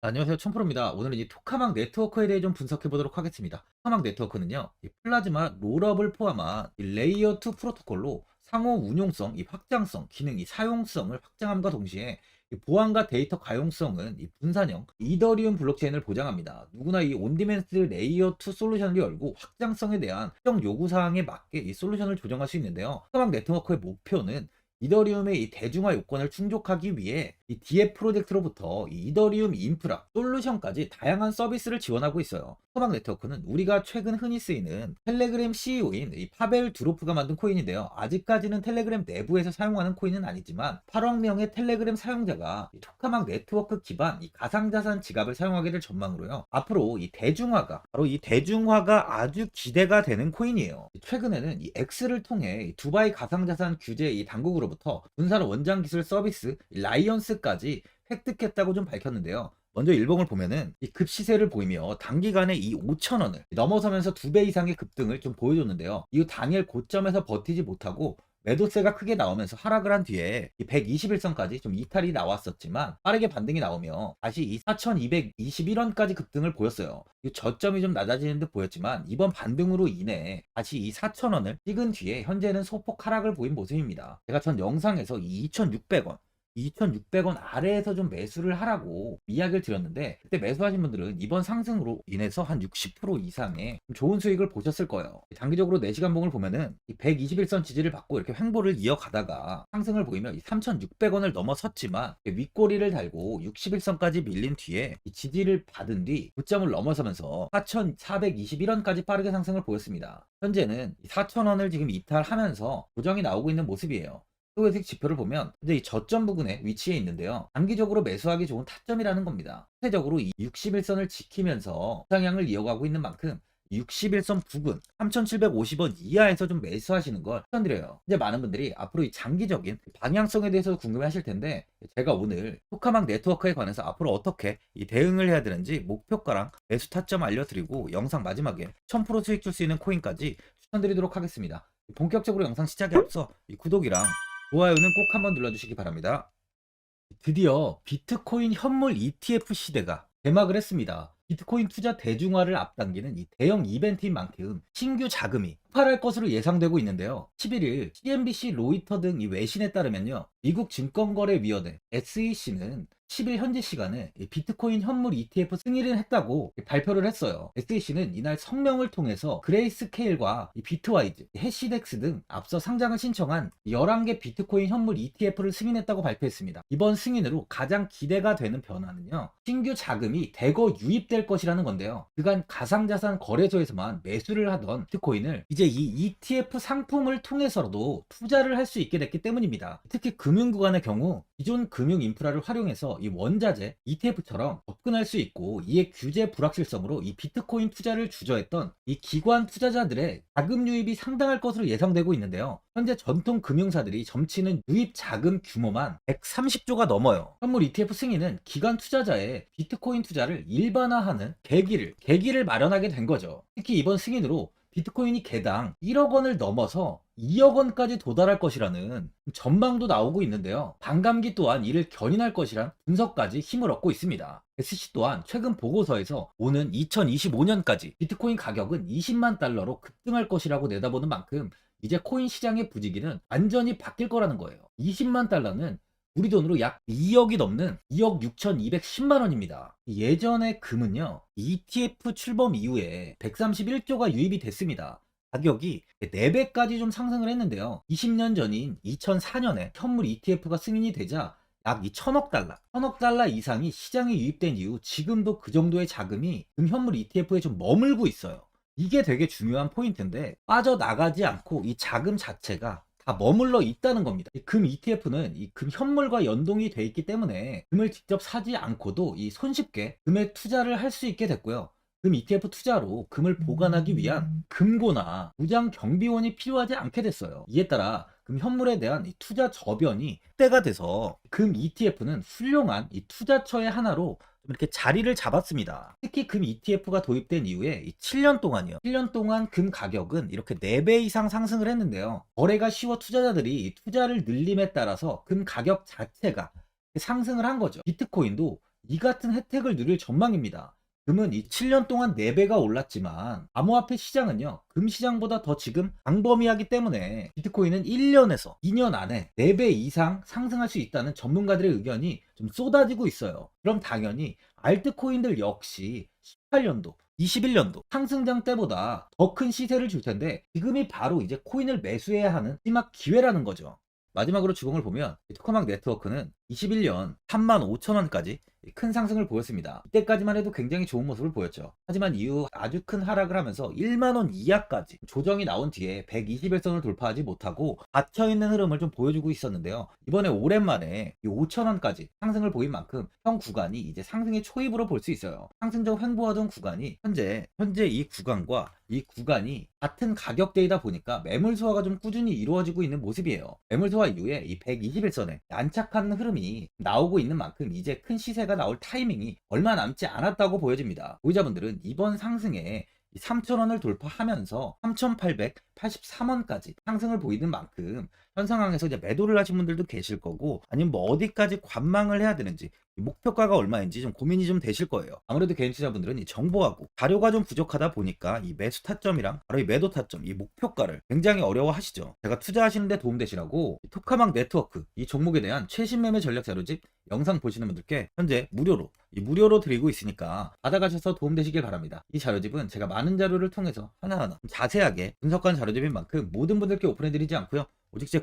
안녕하세요. 천프로입니다. 오늘은 이 토카막 네트워크에 대해 좀 분석해 보도록 하겠습니다. 토카막 네트워크는요, 이 플라즈마 롤업을 포함한 이 레이어 2 프로토콜로 상호 운용성, 이 확장성, 기능, 이 사용성을 확장함과 동시에 이 보안과 데이터 가용성은 이 분산형 이더리움 블록체인을 보장합니다. 누구나 이 온디맨스 레이어 2 솔루션을 열고 확장성에 대한 특정 요구 사항에 맞게 이 솔루션을 조정할 수 있는데요. 토카막 네트워크의 목표는 이더리움의 이 대중화 요건을 충족하기 위해 이 DF 프로젝트로부터 이 이더리움 인프라, 솔루션까지 다양한 서비스를 지원하고 있어요. 토막 네트워크는 우리가 최근 흔히 쓰이는 텔레그램 CEO인 이 파벨 두로프가 만든 코인인데요. 아직까지는 텔레그램 내부에서 사용하는 코인은 아니지만 8억 명의 텔레그램 사용자가 이 토카막 네트워크 기반 이 가상자산 지갑을 사용하게 될 전망으로요. 앞으로 이 대중화가 바로 이 대중화가 아주 기대가 되는 코인이에요. 최근에는 이 X를 통해 이 두바이 가상자산 규제 이 당국으로부터 분산 원장 기술 서비스 이 라이언스까지 획득했다고 좀 밝혔는데요. 먼저 일봉을 보면은 이 급시세를 보이며 단기간에 이 5,000원을 넘어서면서 2배 이상의 급등을 좀 보여줬는데요. 이후 당일 고점에서 버티지 못하고 매도세가 크게 나오면서 하락을 한 뒤에 이 121선까지 좀 이탈이 나왔었지만 빠르게 반등이 나오며 다시 이 4,221원까지 급등을 보였어요. 이 저점이 좀 낮아지는 듯 보였지만 이번 반등으로 인해 다시 이 4,000원을 찍은 뒤에 현재는 소폭 하락을 보인 모습입니다. 제가 전 영상에서 이 2,600원 2,600원 아래에서 좀 매수를 하라고 이야기를 드렸는데 그때 매수하신 분들은 이번 상승으로 인해서 한 60% 이상의 좋은 수익을 보셨을 거예요. 장기적으로 4시간 봉을 보면은 이 121선 지지를 받고 이렇게 횡보를 이어가다가 상승을 보이며 이 3,600원을 넘어섰지만 윗꼬리를 달고 61선까지 밀린 뒤에 이 지지를 받은 뒤 고점을 넘어서면서 4,421원까지 빠르게 상승을 보였습니다. 현재는 4,000원을 지금 이탈하면서 고정이 나오고 있는 모습이에요. 소외식 지표를 보면 현재 이 저점 부근에 위치해 있는데요. 단기적으로 매수하기 좋은 타점이라는 겁니다. 대체적으로 이 61선을 지키면서 상향을 이어가고 있는 만큼 61선 부근 3,750원 이하에서 좀 매수하시는 걸 추천드려요. 이제 많은 분들이 앞으로 이 장기적인 방향성에 대해서 궁금해 하실 텐데 제가 오늘 토카막 네트워크에 관해서 앞으로 어떻게 이 대응을 해야 되는지 목표가랑 매수 타점 알려드리고 영상 마지막에 1000% 수익 줄 수 있는 코인까지 추천드리도록 하겠습니다. 본격적으로 영상 시작에 앞서 이 구독이랑 좋아요는 꼭 한번 눌러주시기 바랍니다. 드디어 비트코인 현물 ETF 시대가 개막을 했습니다. 비트코인 투자 대중화를 앞당기는 이 대형 이벤트인 만큼 신규 자금이 폭발할 것으로 예상되고 있는데요. 11일 CNBC, 로이터 등 이 외신에 따르면요. 미국 증권거래위원회 SEC는 10일 현지 시간에 비트코인 현물 ETF 승인을 했다고 발표를 했어요. SEC는 이날 성명을 통해서 그레이스케일과 비트와이즈, 해시덱스 등 앞서 상장을 신청한 11개 비트코인 현물 ETF를 승인했다고 발표했습니다. 이번 승인으로 가장 기대가 되는 변화는요. 신규 자금이 대거 유입될 것이라는 건데요. 그간 가상자산 거래소에서만 매수를 하던 비트코인을 이제 이 ETF 상품을 통해서도 투자를 할 수 있게 됐기 때문입니다. 특히 금융구간의 경우 기존 금융 인프라를 활용해서 이 원자재 ETF처럼 접근할 수 있고 이에 규제 불확실성으로 이 비트코인 투자를 주저했던 이 기관 투자자들의 자금 유입이 상당할 것으로 예상되고 있는데요. 현재 전통 금융사들이 점치는 유입 자금 규모만 130조가 넘어요. 현물 ETF 승인은 기관 투자자의 비트코인 투자를 일반화하는 계기를 마련하게 된 거죠. 특히 이번 승인으로 비트코인이 개당 1억 원을 넘어서 2억 원까지 도달할 것이라는 전망도 나오고 있는데요. 반감기 또한 이를 견인할 것이란 분석까지 힘을 얻고 있습니다. SC 또한 최근 보고서에서 오는 2025년까지 비트코인 가격은 20만 달러로 급등할 것이라고 내다보는 만큼 이제 코인 시장의 부지기는 완전히 바뀔 거라는 거예요. 20만 달러는 우리 돈으로 약 2억이 넘는 2억 6,210만 원입니다. 예전의 금은요, ETF 출범 이후에 131조가 유입이 됐습니다. 가격이 4배까지 좀 상승을 했는데요. 20년 전인 2004년에 현물 ETF가 승인이 되자 약 2천억 달러, 1천억 달러 이상이 시장에 유입된 이후 지금도 그 정도의 자금이 금현물 ETF에 좀 머물고 있어요. 이게 되게 중요한 포인트인데 빠져나가지 않고 이 자금 자체가 다 머물러 있다는 겁니다. 금 ETF는 이 금 현물과 연동이 돼 있기 때문에 금을 직접 사지 않고도 이 손쉽게 금에 투자를 할 수 있게 됐고요. 금 ETF 투자로 금을 보관하기 위한 금고나 무장 경비원이 필요하지 않게 됐어요. 이에 따라 금 현물에 대한 이 투자 저변이 확대가 돼서 금 ETF는 훌륭한 이 투자처의 하나로 이렇게 자리를 잡았습니다. 특히 금 ETF가 도입된 이후에 7년 동안이요. 7년 동안 금 가격은 이렇게 4배 이상 상승을 했는데요. 거래가 쉬워 투자자들이 투자를 늘림에 따라서 금 가격 자체가 상승을 한 거죠. 비트코인도 이 같은 혜택을 누릴 전망입니다. 금은 이 7년 동안 4배가 올랐지만 암호화폐 시장은요, 금 시장보다 더 지금 광범위하기 때문에 비트코인은 1년에서 2년 안에 4배 이상 상승할 수 있다는 전문가들의 의견이 좀 쏟아지고 있어요. 그럼 당연히 알트코인들 역시 18년도, 21년도 상승장 때보다 더 큰 시세를 줄 텐데 지금이 바로 이제 코인을 매수해야 하는 마지막 기회라는 거죠. 마지막으로 주봉을 보면 토카막 네트워크는 21년 35,000원까지 큰 상승을 보였습니다. 이때까지만 해도 굉장히 좋은 모습을 보였죠. 하지만 이후 아주 큰 하락을 하면서 1만원 이하까지 조정이 나온 뒤에 121선을 돌파하지 못하고 닫혀있는 흐름을 좀 보여주고 있었는데요. 이번에 오랜만에 5,000원까지 상승을 보인 만큼 현 구간이 이제 상승의 초입으로 볼 수 있어요. 상승적 횡보하던 구간이 현재 이 구간과 이 구간이 같은 가격대이다 보니까 매물 소화가 좀 꾸준히 이루어지고 있는 모습이에요. 매물 소화 이후에 이 121선에 안착한 흐름이 나오고 있는 만큼 이제 큰 시세가 나올 타이밍이 얼마 남지 않았다고 보여집니다. 보유자분들은 이번 상승에 3,000원을 돌파하면서 3,883원까지 상승을 보이는 만큼 현 상황에서 이제 매도를 하신 분들도 계실 거고, 아니면 뭐 어디까지 관망을 해야 되는지, 목표가가 얼마인지 좀 고민이 좀 되실 거예요. 아무래도 개인 투자분들은 이 정보하고 자료가 좀 부족하다 보니까 이 매수 타점이랑 바로 이 매도 타점, 이 목표가를 굉장히 어려워하시죠. 제가 투자하시는데 도움되시라고 이 토카막 네트워크 이 종목에 대한 최신 매매 전략 자료집 영상 보시는 분들께 현재 무료로 드리고 있으니까 받아가셔서 도움되시길 바랍니다. 이 자료집은 제가 많은 자료를 통해서 하나하나 자세하게 분석한 자료집인 만큼 모든 분들께 오픈해드리지 않고요, 오직 제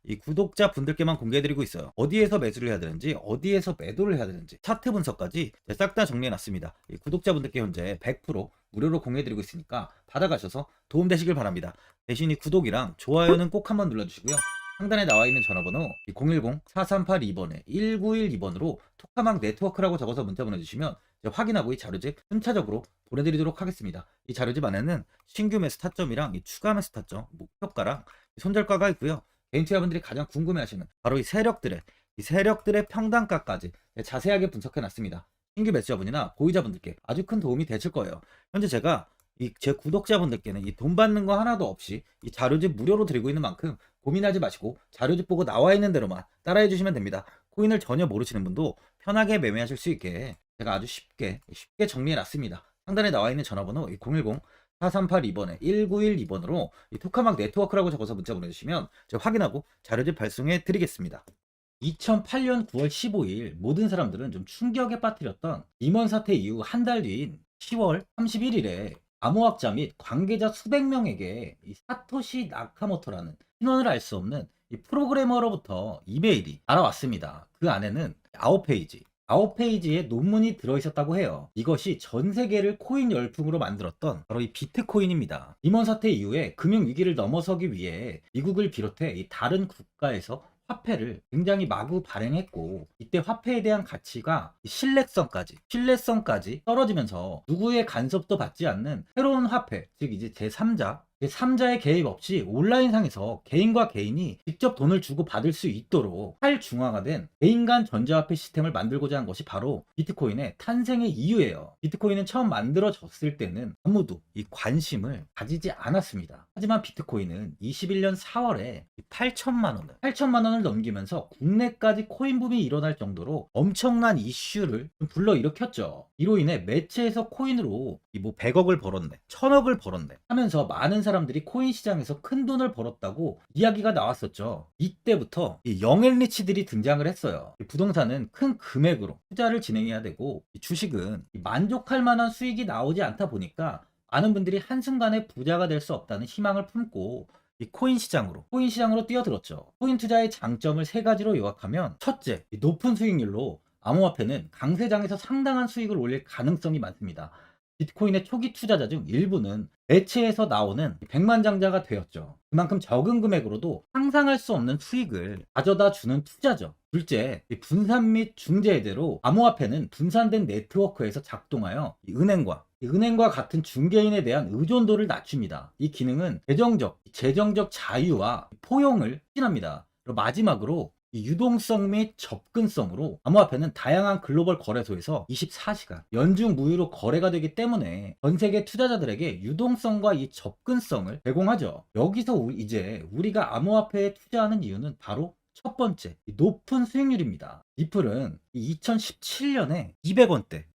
이 구독자 분들께만 공개해드리고 있어요. 어디에서 매수를 해야 되는지, 어디에서 매도를 해야 되는지, 차트 분석까지 싹 다 정리해놨습니다. 이 구독자분들께 현재 100% 무료로 공개해드리고 있으니까 받아가셔서 도움되시길 바랍니다. 대신 이 구독이랑 좋아요는 꼭 한번 눌러주시고요. 상단에 나와 있는 전화번호 010-4382번에 1912번으로 토카막 네트워크라고 적어서 문자 보내주시면 확인하고 이 자료집 순차적으로 보내드리도록 하겠습니다. 이 자료집 안에는 신규 매수 타점이랑 이 추가 매수 타점, 목표가랑 손절가가 있고요. 개인 투자분들이 가장 궁금해하시는 바로 이 세력들의 평단가까지 자세하게 분석해놨습니다. 신규 매수자분이나 보유자분들께 아주 큰 도움이 되실 거예요. 현재 제가 제 구독자분들께는 이 돈 받는 거 하나도 없이 이 자료집 무료로 드리고 있는 만큼 고민하지 마시고 자료집 보고 나와 있는 대로만 따라해 주시면 됩니다. 코인을 전혀 모르시는 분도 편하게 매매하실 수 있게 제가 아주 쉽게 정리해 놨습니다. 상단에 나와 있는 전화번호 010-4382번에 1912번으로 이 토카막 네트워크라고 적어서 문자 보내주시면 제가 확인하고 자료집 발송해 드리겠습니다. 2008년 9월 15일 모든 사람들은 좀 충격에 빠뜨렸던 리먼 사태 이후 한 달 뒤인 10월 31일에 암호학자 및 관계자 수백 명에게 이 사토시 나카모토라는 신원을 알 수 없는 이 프로그래머로부터 이메일이 날아왔습니다. 그 안에는 9페이지의 논문이 들어있었다고 해요. 이것이 전 세계를 코인 열풍으로 만들었던 바로 이 비트코인입니다. 리먼 사태 이후에 금융위기를 넘어서기 위해 미국을 비롯해 이 다른 국가에서 화폐를 굉장히 마구 발행했고, 이때 화폐에 대한 가치가 신뢰성까지 떨어지면서 누구의 간섭도 받지 않는 새로운 화폐, 즉 이제 제3자의 개입 없이 온라인상에서 개인과 개인이 직접 돈을 주고 받을 수 있도록 탈중앙화된 개인 간 전자화폐 시스템을 만들고자 한 것이 바로 비트코인의 탄생의 이유예요. 비트코인은 처음 만들어졌을 때는 아무도 이 관심을 가지지 않았습니다. 하지만 비트코인은 21년 4월에 8천만 원을 넘기면서 국내까지 코인 붐이 일어날 정도로 엄청난 이슈를 불러일으켰죠. 이로 인해 매체에서 코인으로 100억을 벌었네, 1000억을 벌었네 하면서 많은 사람들이 코인 시장에서 큰 돈을 벌었다고 이야기가 나왔었죠. 이때부터 이 영앤리치들이 등장을 했어요. 부동산은 큰 금액으로 투자를 진행해야 되고, 주식은 만족할 만한 수익이 나오지 않다 보니까 많은 분들이 한순간에 부자가 될 수 없다는 희망을 품고 이 코인 시장으로 뛰어들었죠. 코인 투자의 장점을 세 가지로 요약하면, 첫째, 높은 수익률로 암호화폐는 강세장에서 상당한 수익을 올릴 가능성이 많습니다. 비트코인의 초기 투자자 중 일부는 매체에서 나오는 백만장자가 되었죠. 그만큼 적은 금액으로도 상상할 수 없는 수익을 가져다 주는 투자죠. 둘째, 분산 및 중재대로 암호화폐는 분산된 네트워크에서 작동하여 은행과 같은 중개인에 대한 의존도를 낮춥니다. 이 기능은 재정적 자유와 포용을 추진합니다. 마지막으로 유동성 및 접근성으로 암호화폐는 다양한 글로벌 거래소에서 24시간 연중 무휴로 거래가 되기 때문에 전 세계 투자자들에게 유동성과 이 접근성을 제공하죠. 여기서 이제 우리가 암호화폐에 투자하는 이유는 바로 첫 번째, 이 높은 수익률입니다. 리플은 2017년에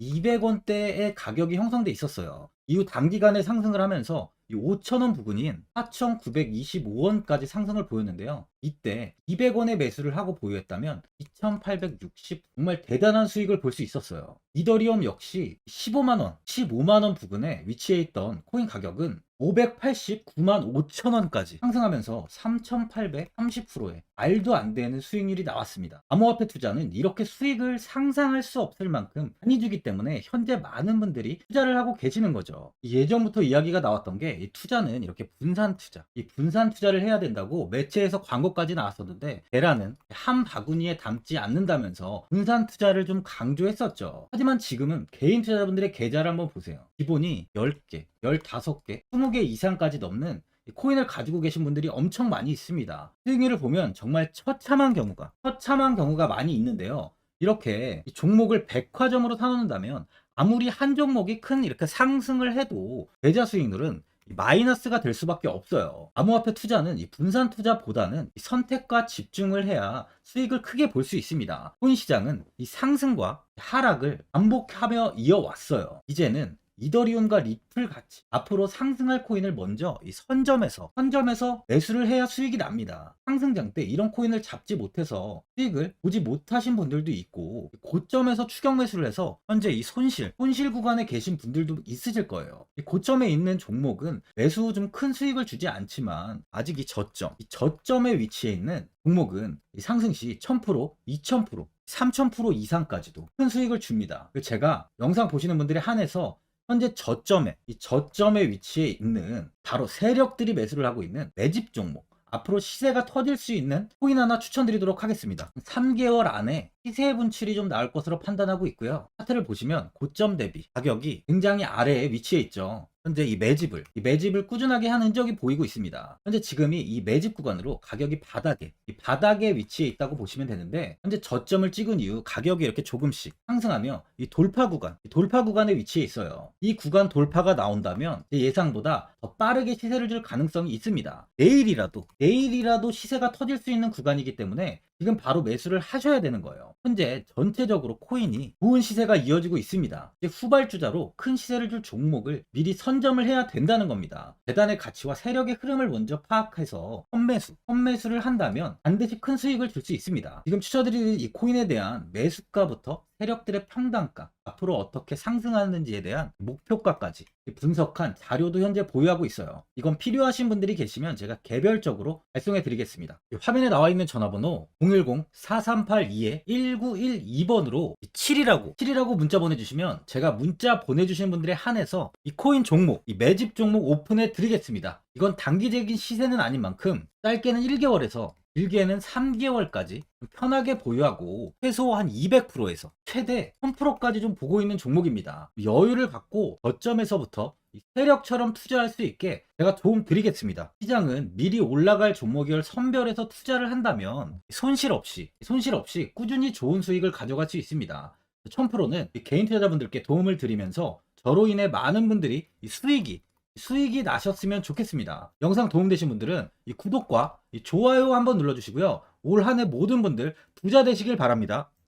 200원대의 가격이 형성돼 있었어요. 이후 단기간에 상승을 하면서 이 5,000원 부근인 4,925원까지 상승을 보였는데요. 이때 200원의 매수를 하고 보유했다면 2,860 정말 대단한 수익을 볼 수 있었어요. 이더리움 역시 15만원, 15만원 부근에 위치해 있던 코인 가격은 589만 5천원까지 상승하면서 3,830%의 말도 안 되는 수익률이 나왔습니다. 암호화폐 투자는 이렇게 수익을 상상할 수 없을 만큼 많이 주기 때문에 현재 많은 분들이 투자를 하고 계시는 거죠. 예전부터 이야기가 나왔던 게 이 투자는 이렇게 분산 투자, 이 분산 투자를 해야 된다고 매체에서 광고까지 나왔었는데 계란은 한 바구니에 담지 않는다면서 분산 투자를 좀 강조했었죠. 하지만 지금은 개인 투자자분들의 계좌를 한번 보세요. 기본이 10개, 15개, 20개 이상까지 넘는 코인을 가지고 계신 분들이 엄청 많이 있습니다. 수익률을 보면 정말 처참한 경우가 많이 있는데요. 이렇게 종목을 백화점으로 사놓는다면 아무리 한 종목이 큰 이렇게 상승을 해도 계좌 수익률은 마이너스가 될 수밖에 없어요. 암호화폐 투자는 이 분산 투자보다는 이 선택과 집중을 해야 수익을 크게 볼 수 있습니다. 코인 시장은 이 상승과 하락을 반복하며 이어왔어요. 이제는 이더리움과 리플 같이 앞으로 상승할 코인을 먼저 이 선점에서 매수를 해야 수익이 납니다. 상승장 때 이런 코인을 잡지 못해서 수익을 보지 못하신 분들도 있고 고점에서 추격 매수를 해서 현재 이 손실 구간에 계신 분들도 있으실 거예요. 이 고점에 있는 종목은 매수 후 좀 큰 수익을 주지 않지만 아직 이 저점에 위치해 있는 종목은 이 상승 시 1000%, 2000%, 3000% 이상까지도 큰 수익을 줍니다. 제가 영상 보시는 분들에 한해서 현재 이 저점에 위치해 있는 바로 세력들이 매수를 하고 있는 매집 종목, 앞으로 시세가 터질 수 있는 코인 하나 추천드리도록 하겠습니다. 3개월 안에 시세 분출이 좀 나올 것으로 판단하고 있고요. 차트를 보시면 고점 대비 가격이 굉장히 아래에 위치해 있죠. 현재 이 매집을 꾸준하게 한 흔적이 보이고 있습니다. 현재 지금이 이 매집 구간으로 가격이 바닥에 위치해 있다고 보시면 되는데, 현재 저점을 찍은 이후 가격이 이렇게 조금씩 상승하며 이 돌파 구간에 위치해 있어요. 이 구간 돌파가 나온다면 제 예상보다 더 빠르게 시세를 줄 가능성이 있습니다. 내일이라도 시세가 터질 수 있는 구간이기 때문에 지금 바로 매수를 하셔야 되는 거예요. 현재 전체적으로 코인이 좋은 시세가 이어지고 있습니다. 이제 후발주자로 큰 시세를 줄 종목을 미리 선점을 해야 된다는 겁니다. 재단의 가치와 세력의 흐름을 먼저 파악해서 선매수를 한다면 반드시 큰 수익을 줄 수 있습니다. 지금 추천드리는 이 코인에 대한 매수가부터 세력들의 평단가, 앞으로 어떻게 상승하는지에 대한 목표가까지 분석한 자료도 현재 보유하고 있어요. 이건 필요하신 분들이 계시면 제가 개별적으로 발송해 드리겠습니다. 화면에 나와 있는 전화번호 010-4382-1912번으로 7이라고 문자 보내주시면 제가 문자 보내주신 분들에 한해서 이 코인 종목, 이 매집 종목 오픈해 드리겠습니다. 이건 단기적인 시세는 아닌 만큼 짧게는 1개월에서 길게는 3개월까지 편하게 보유하고 최소 한 200%에서 최대 1000%까지 좀 보고 있는 종목입니다. 여유를 갖고 저점에서부터 세력처럼 투자할 수 있게 제가 도움 드리겠습니다. 시장은 미리 올라갈 종목을 선별해서 투자를 한다면 손실 없이 꾸준히 좋은 수익을 가져갈 수 있습니다. 1000%는 개인 투자자분들께 도움을 드리면서 저로 인해 많은 분들이 수익이 나셨으면 좋겠습니다. 영상 도움되신 분들은 이 구독과 이 좋아요 한번 눌러주시고요. 올 한 해 모든 분들 부자 되시길 바랍니다.